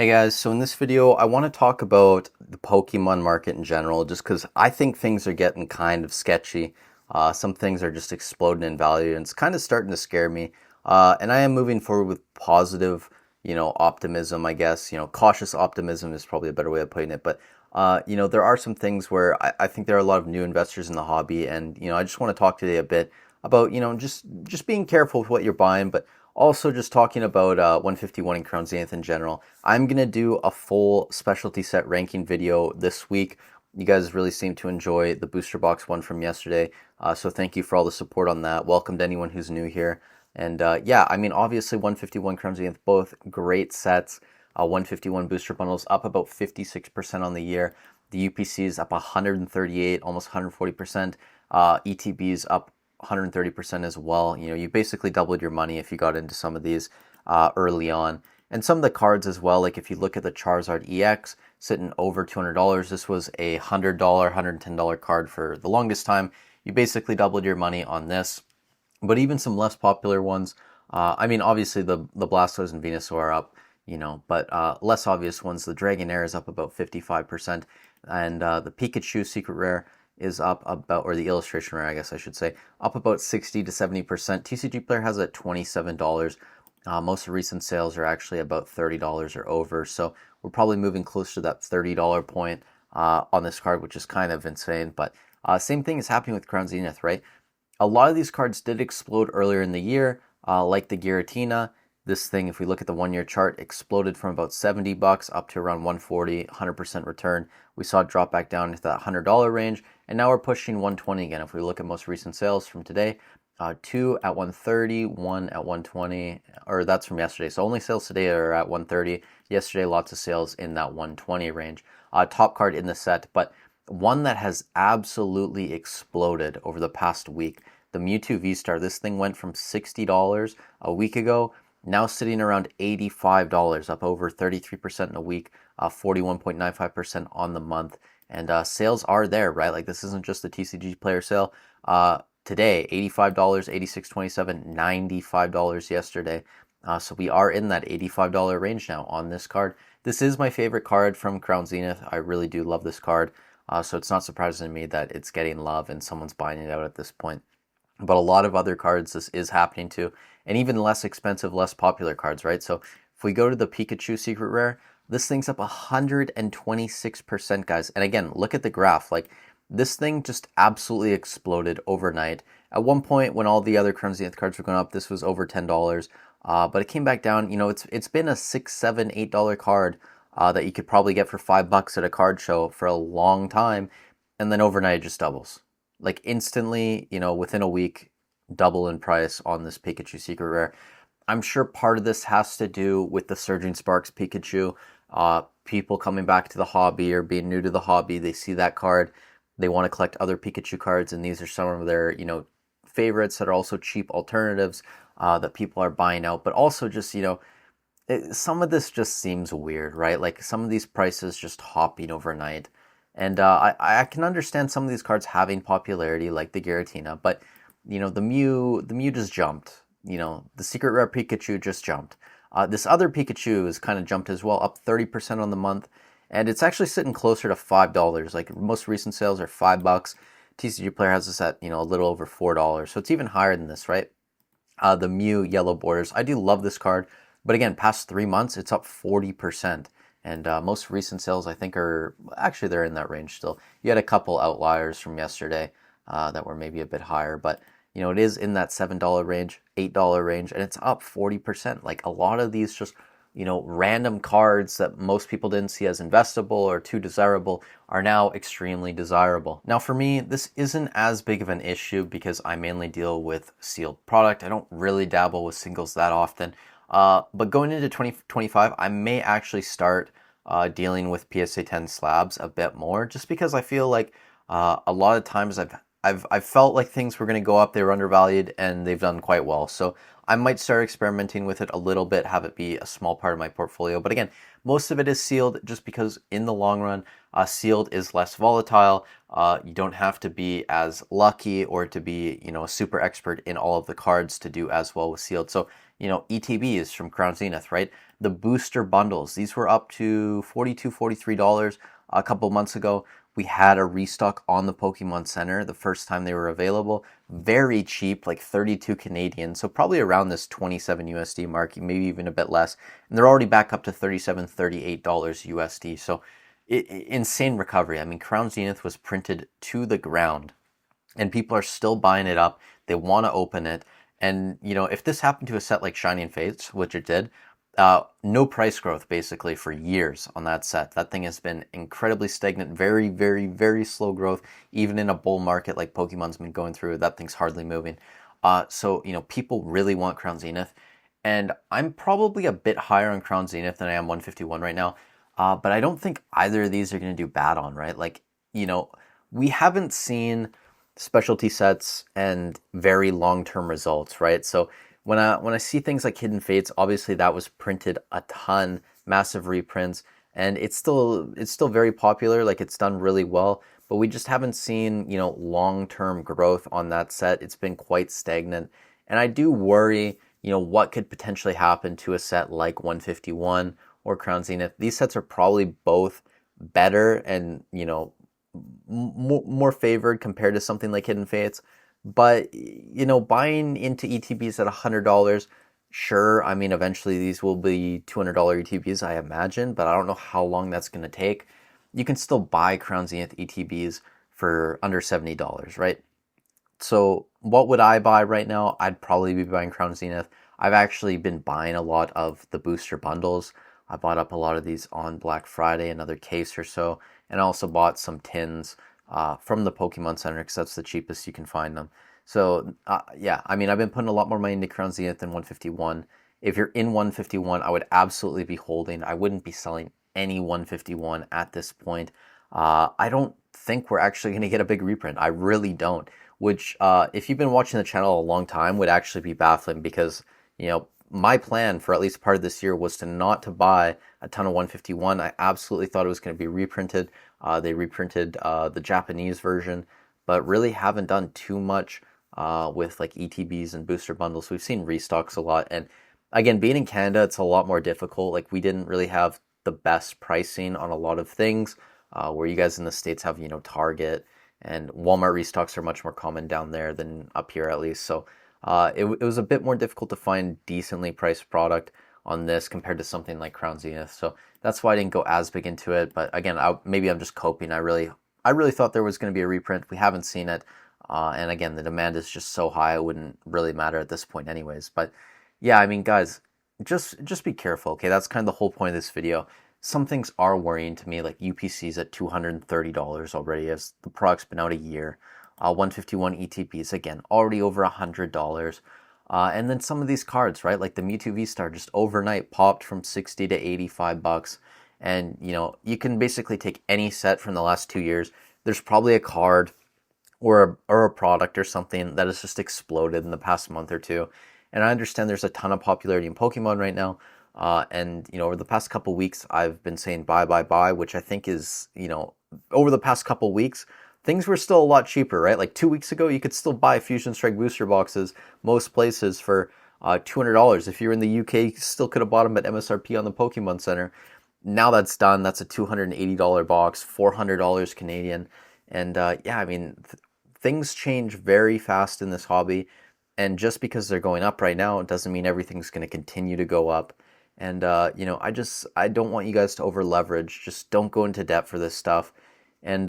Hey guys, so in this video, I want to talk about the Pokemon market in general, just because I think things are getting kind of sketchy. Some things are just exploding in value, and it's kind of starting to scare me. And I am moving forward with positive, optimism, I guess. Cautious optimism is probably a better way of putting it. But, there are some things where I think there are a lot of new investors in the hobby, and, I just want to talk today a bit about, just being careful with what you're buying, but also just talking about 151 and Crown Zenith in general. I'm going to do a full specialty set ranking video this week. You guys really seem to enjoy the booster box one from yesterday. So thank you for all the support on that. Welcome to anyone who's new here. And yeah, I mean, obviously 151 Crown Zenith, both great sets. 151 booster bundles up about 56% on the year. The UPC is up 138, almost 140%. ETB is up 130% as well. You basically doubled your money if you got into some of these early on. And some of the cards as well, like if you look at the Charizard EX sitting over $200, this was a $100, $110 card for the longest time. You basically doubled your money on this. But even some less popular ones, I mean, obviously the Blastoise and Venusaur are up, but less obvious ones, the Dragonair is up about 55%, and the Pikachu Secret Rare is up about, or the illustration rare, I guess I should say, up about 60 to 70%. TCG Player has it at $27. Most recent sales are actually about $30 or over, so we're probably moving closer to that $30 point on this card, which is kind of insane. But same thing is happening with Crown Zenith, right? A lot of these cards did explode earlier in the year, like the Giratina. This thing, if we look at the 1 year chart, exploded from about $70 up to around 140, 100% return. We saw it drop back down into that $100 range, and now we're pushing 120 again. If we look at most recent sales from today, 2 at 130, 1 at 120, or that's from yesterday. So only sales today are at 130. Yesterday, lots of sales in that 120 range. Top card in the set, but one that has absolutely exploded over the past week, the Mewtwo V-Star. This thing went from $60 a week ago, now sitting around $85, up over 33% in a week, 41.95% on the month. And sales are there, right? Like, this isn't just the TCG Player sale. Today, $85, $86.27, $95 yesterday. So we are in that $85 range now on this card. This is my favorite card from Crown Zenith. I really do love this card. So it's not surprising to me that it's getting love and someone's buying it out at this point. But a lot of other cards this is happening to, and even less expensive, less popular cards, right? So if we go to the Pikachu Secret Rare, this thing's up 126%, guys. And again, look at the graph. Like, this thing just absolutely exploded overnight. At one point, when all the other Crown Zenith cards were going up, this was over $10. But it came back down. It's been a $6, $7, $8 card that you could probably get for $5 at a card show for a long time, and then overnight it just doubles. Like, instantly, within a week, double in price on this Pikachu Secret Rare. I'm sure part of this has to do with the Surging Sparks Pikachu. People coming back to the hobby or being new to the hobby, they see that card, they want to collect other Pikachu cards, and these are some of their, favorites that are also cheap alternatives that people are buying out. But also just, some of this just seems weird, right? Like, some of these prices just hopping overnight. And I can understand some of these cards having popularity, like the Giratina, but the Mew just jumped. The Secret Rare Pikachu just jumped. This other Pikachu has kind of jumped as well, up 30% on the month, and it's actually sitting closer to $5. Like, most recent sales are $5. TCG Player has this at a little over $4, so it's even higher than this, right? The Mew Yellow Borders. I do love this card, but again, past 3 months, it's up 40%. And most recent sales, I think, are actually, they're in that range still. You had a couple outliers from yesterday that were maybe a bit higher, but it is in that $7 range, $8 range, and it's up 40%. Like, a lot of these just random cards that most people didn't see as investable or too desirable are now extremely desirable. Now, for me, this isn't as big of an issue because I mainly deal with sealed product. I don't really dabble with singles that often. But going into 2025, I may actually start dealing with PSA 10 slabs a bit more, just because I feel like a lot of times I've felt like things were going to go up, they were undervalued, and they've done quite well. So I might start experimenting with it a little bit, have it be a small part of my portfolio. But again, most of it is sealed, just because in the long run, sealed is less volatile. You don't have to be as lucky or to be, a super expert in all of the cards to do as well with sealed. So ETBs from Crown Zenith, right? The booster bundles, these were up to $42, $43 a couple months ago. We had a restock on the Pokemon Center the first time they were available. Very cheap, like 32 Canadian. So probably around this 27 USD mark, maybe even a bit less. And they're already back up to $37, $38 USD. So insane recovery. I mean, Crown Zenith was printed to the ground and people are still buying it up. They want to open it. And, if this happened to a set like Shining Fates, which it did, no price growth basically for years on that set. That thing has been incredibly stagnant, very, very, very slow growth. Even in a bull market like Pokemon's been going through, that thing's hardly moving. So, people really want Crown Zenith. And I'm probably a bit higher on Crown Zenith than I am 151 right now. But I don't think either of these are going to do bad on, right? Like, we haven't seen specialty sets and very long-term results, right? So when I see things like Hidden Fates, obviously that was printed a ton, massive reprints, and it's still very popular, like it's done really well, but we just haven't seen, long-term growth on that set. It's been quite stagnant. And I do worry, what could potentially happen to a set like 151 or Crown Zenith. These sets are probably both better and, more favored compared to something like Hidden Fates. But, buying into ETBs at $100, sure, I mean, eventually these will be $200 ETBs, I imagine, but I don't know how long that's going to take. You can still buy Crown Zenith ETBs for under $70, right? So what would I buy right now? I'd probably be buying Crown Zenith. I've actually been buying a lot of the booster bundles. I bought up a lot of these on Black Friday, another case or so, and I also bought some tins from the Pokemon Center because that's the cheapest you can find them. So yeah, I mean, I've been putting a lot more money into Crown Zenith than 151. If you're in 151, I would absolutely be holding. I wouldn't be selling any 151 at this point. I don't think we're actually going to get a big reprint. I really don't. Which, if you've been watching the channel a long time, would actually be baffling because, my plan for at least part of this year was not to buy a ton of 151. I absolutely thought it was going to be reprinted. They reprinted the Japanese version, but really haven't done too much with like ETBs and booster bundles. We've seen restocks a lot. And again, being in Canada, it's a lot more difficult. Like we didn't really have the best pricing on a lot of things where you guys in the States have, Target and Walmart restocks are much more common down there than up here at least. So it was a bit more difficult to find decently priced product on this compared to something like Crown Zenith. So that's why I didn't go as big into it. But again, maybe I'm just coping. I really thought there was going to be a reprint. We haven't seen it. And again, the demand is just so high, it wouldn't really matter at this point anyways. But yeah, I mean, guys, just be careful, okay? That's kind of the whole point of this video. Some things are worrying to me, like UPC's at $230 already as the product's been out a year. 151 ETPs, again, already over $100. And then some of these cards, right? Like the Mewtwo V-Star just overnight popped from 60 to 85 bucks. And, you can basically take any set from the last 2 years. There's probably a card or a product or something that has just exploded in the past month or two. And I understand there's a ton of popularity in Pokemon right now. And, over the past couple weeks, I've been saying buy, buy, buy, which I think is, over the past couple weeks, things were still a lot cheaper, right? Like 2 weeks ago, you could still buy Fusion Strike booster boxes most places for $200. If you're in the UK, you still could have bought them at MSRP on the Pokemon Center. Now that's done. That's a $280 box, $400 Canadian. And yeah, I mean, things change very fast in this hobby. And just because they're going up right now, it doesn't mean everything's going to continue to go up. And, I don't want you guys to over leverage. Just don't go into debt for this stuff. And,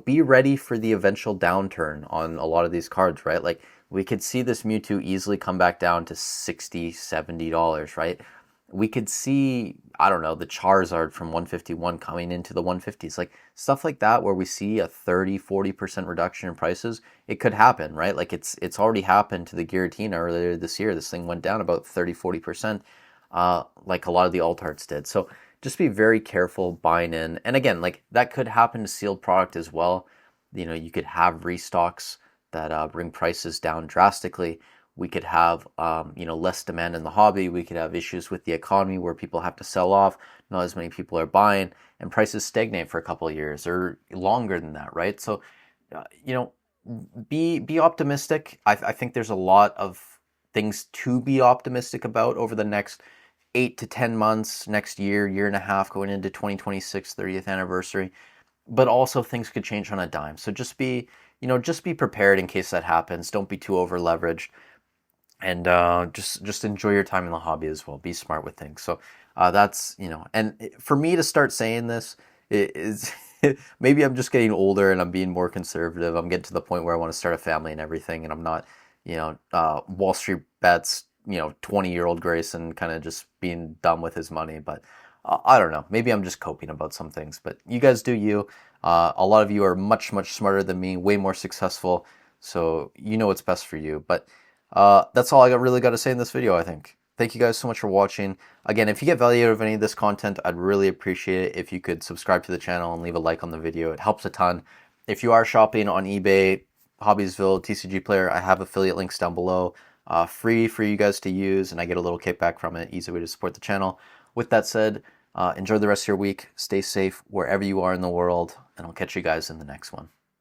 be ready for the eventual downturn on a lot of these cards, right? Like we could see this Mewtwo easily come back down to $60, $70, right? We could see, I don't know, the Charizard from 151 coming into the 150s, like stuff like that where we see a 30-40% reduction in prices. It could happen, right? Like it's already happened to the Giratina earlier this year. This thing went down about 30-40%, like a lot of the alt arts did. So just be very careful buying in. And again, like that could happen to sealed product as well. You could have restocks that bring prices down drastically. We could have, less demand in the hobby. We could have issues with the economy where people have to sell off. Not as many people are buying, and prices stagnate for a couple of years or longer than that, right? So, be optimistic. I think there's a lot of things to be optimistic about over the next 8 to 10 months, next year, year and a half, going into 2026, 30th anniversary. But also things could change on a dime. So just be prepared in case that happens. Don't be too over leveraged, and just enjoy your time in the hobby as well. Be smart with things. So that's and for me to start saying this is maybe I'm just getting older and I'm being more conservative. I'm getting to the point where I want to start a family and everything, and I'm not Wall Street bets 20-year-old Grayson kind of just being dumb with his money. But I don't know. Maybe I'm just coping about some things. But you guys do you. A lot of you are much, much smarter than me, way more successful. So you know what's best for you. But that's all really got to say in this video, I think. Thank you guys so much for watching. Again, if you get value out of any of this content, I'd really appreciate it if you could subscribe to the channel and leave a like on the video. It helps a ton. If you are shopping on eBay, Hobbiesville, TCG Player, I have affiliate links down below. Free for you guys to use, and I get a little kickback from it. Easy way to support the channel. With that said, enjoy the rest of your week. Stay safe wherever you are in the world, and I'll catch you guys in the next one.